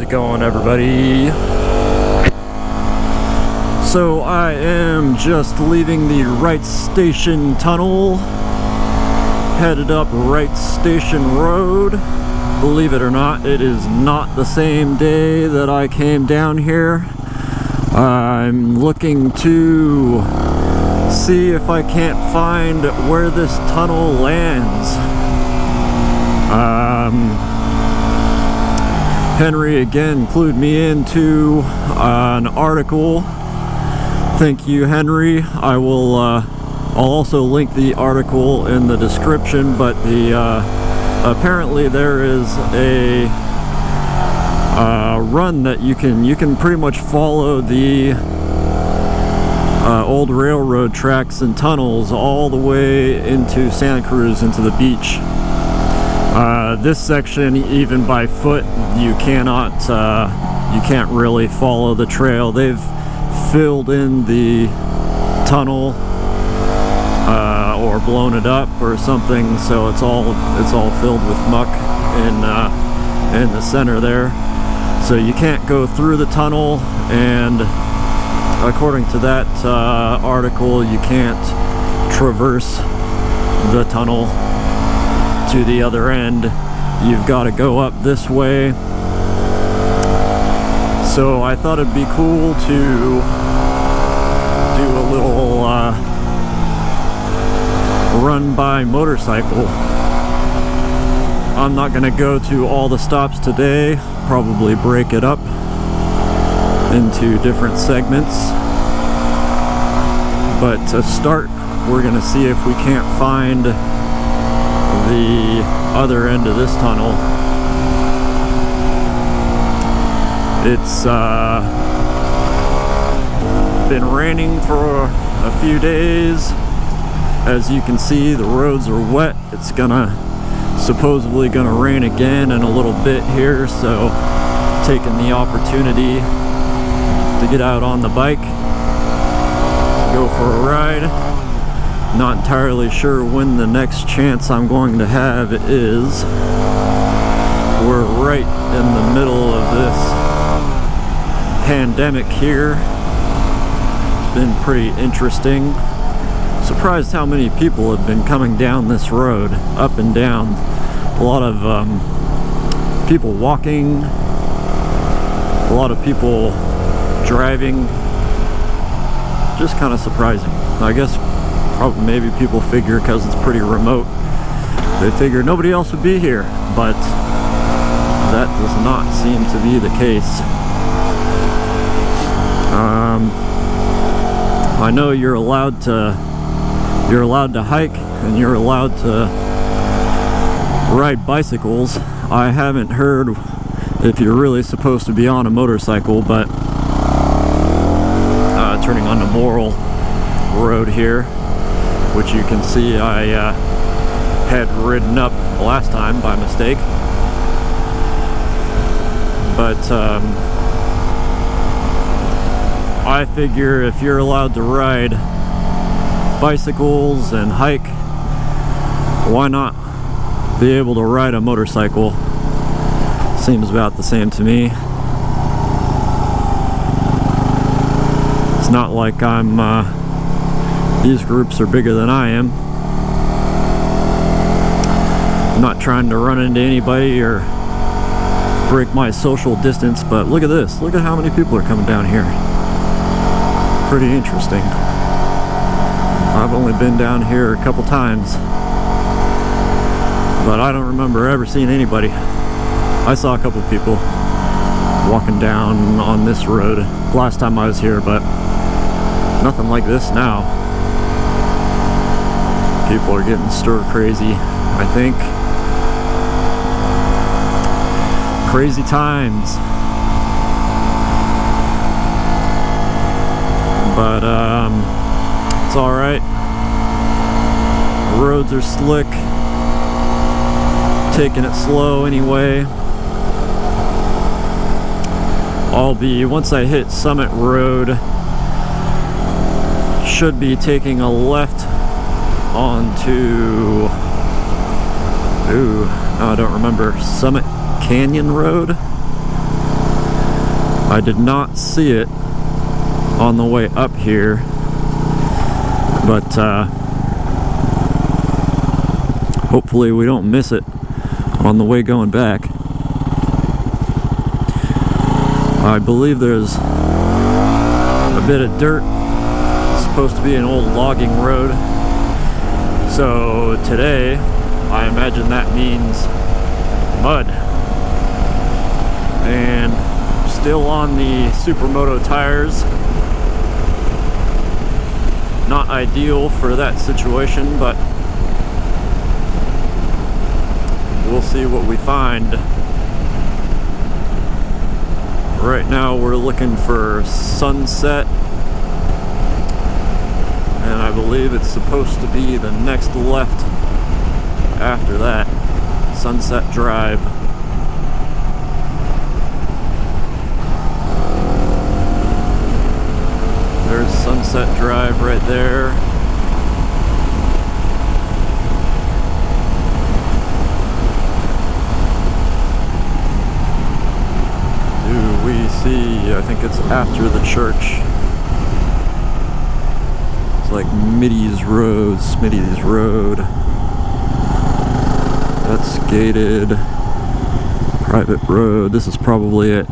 it going, everybody? So I am just leaving the Wrights Station tunnel, headed up Wrights Station Road. Believe it or not, it is not the same day that I came down here. I'm looking to see if I can't find where this tunnel lands. Henry again clued me into an article. Thank you, Henry. I'll also link the article in the description, but apparently there is a run that you can pretty much follow the old railroad tracks and tunnels all the way into Santa Cruz, into the beach. This section, even by foot, you can't really follow the trail. They've filled in the tunnel or blown it up or something, so it's all filled with muck in the center there. So you can't go through the tunnel, and according to that article, you can't traverse the tunnel to the other end. You've got to go up this way. So I thought it'd be cool to do a little run by motorcycle. I'm not going to go to all the stops today, probably break it up into different segments. But to start, we're going to see if we can't find the other end of this tunnel. It's been raining for a few days. As you can see, the roads are wet. It's supposedly gonna rain again in a little bit here, so taking the opportunity to get out on the bike, go for a ride. Not entirely sure when the next chance I'm going to have is. We're right in the middle of this pandemic here. It's been pretty interesting. Surprised how many people have been coming down this road, up and down. A lot of people walking, a lot of people driving. Just kind of surprising. I guess probably maybe people figure because it's pretty remote, they figure nobody else would be here, but that does not seem to be the case. I know you're allowed to hike and you're allowed to ride bicycles. I haven't heard if you're really supposed to be on a motorcycle, but turning onto Morrill Road here, which you can see I had ridden up last time by mistake. But I figure if you're allowed to ride bicycles and hike, why not be able to ride a motorcycle? Seems about the same to me. It's not like these groups are bigger than I am. I'm not trying to run into anybody or break my social distance, but look at this. Look at how many people are coming down here. Pretty interesting. I've only been down here a couple times, but I don't remember ever seeing anybody. I saw a couple people walking down on this road last time I was here, but nothing like this now. People are getting stir crazy, I think. Crazy times. But it's alright. Roads are slick. Taking it slow anyway. Once I hit Summit Road, should be taking a left onto, I don't remember, Summit Canyon Road. I did not see it on the way up here, but hopefully we don't miss it on the way going back. I believe there's a bit of dirt. It's supposed to be an old logging road. So today, I imagine that means mud. And still on the supermoto tires. Not ideal for that situation, but we'll see what we find. Right now we're looking for Sunset, and I believe it's supposed to be the next left after that, Sunset Drive. There's Sunset Drive right there. I think it's after the church. It's like Smitty's Road. That's gated. Private road. This is probably it.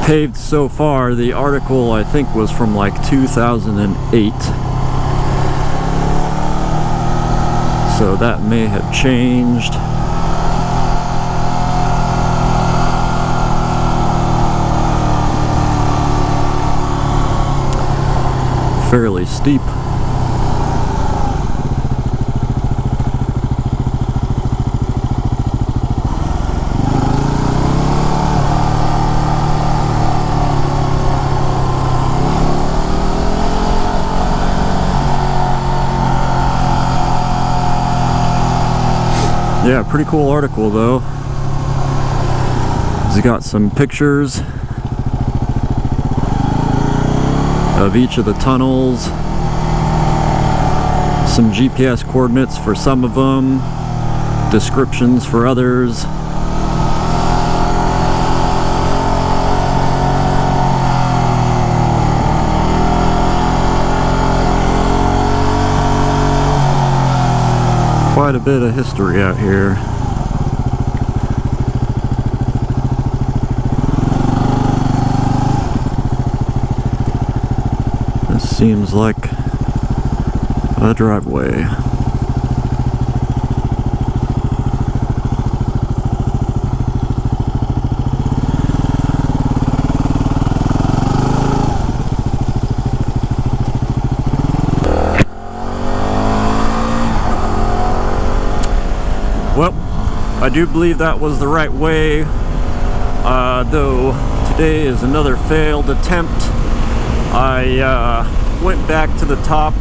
Paved so far, the article I think was from like 2008, so that may have changed. Fairly steep. Yeah, pretty cool article though. He's got some pictures of each of the tunnels, some GPS coordinates for some of them, descriptions for others. Quite a bit of history out here. This seems like a driveway. Well, I do believe that was the right way, though today is another failed attempt. I went back to the top,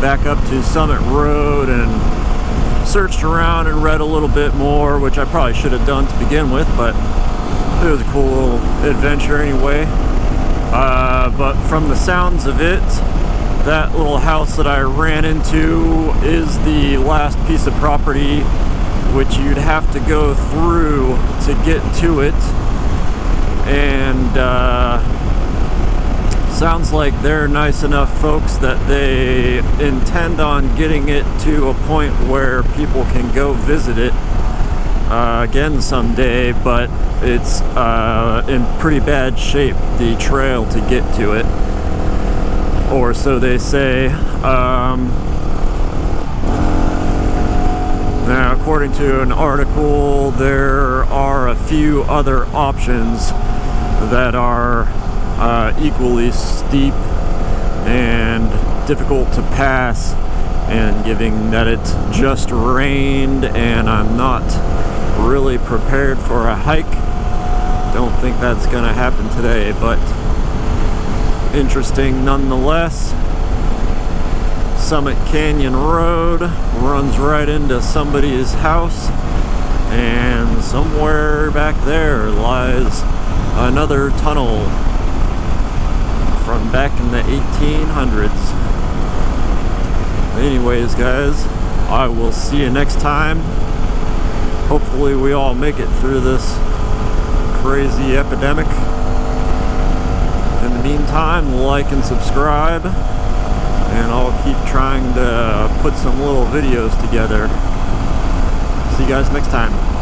back up to Summit Road, and searched around and read a little bit more, which I probably should have done to begin with, but it was a cool little adventure anyway. But from the sounds of it, that little house that I ran into is the last piece of property which you'd have to go through to get to it, and sounds like they're nice enough folks that they intend on getting it to a point where people can go visit it again someday, but it's in pretty bad shape, the trail to get to it, or so they say. Now, according to an article, there are a few other options that are equally steep and difficult to pass, and given that it just rained and I'm not really prepared for a hike, don't think that's gonna happen today, but interesting nonetheless. Summit Canyon Road runs right into somebody's house, and somewhere back there lies another tunnel from back in the 1800s. Anyways, guys, I will see you next time. Hopefully we all make it through this crazy epidemic. In the meantime, like and subscribe, and I'll keep trying to put some little videos together. See you guys next time.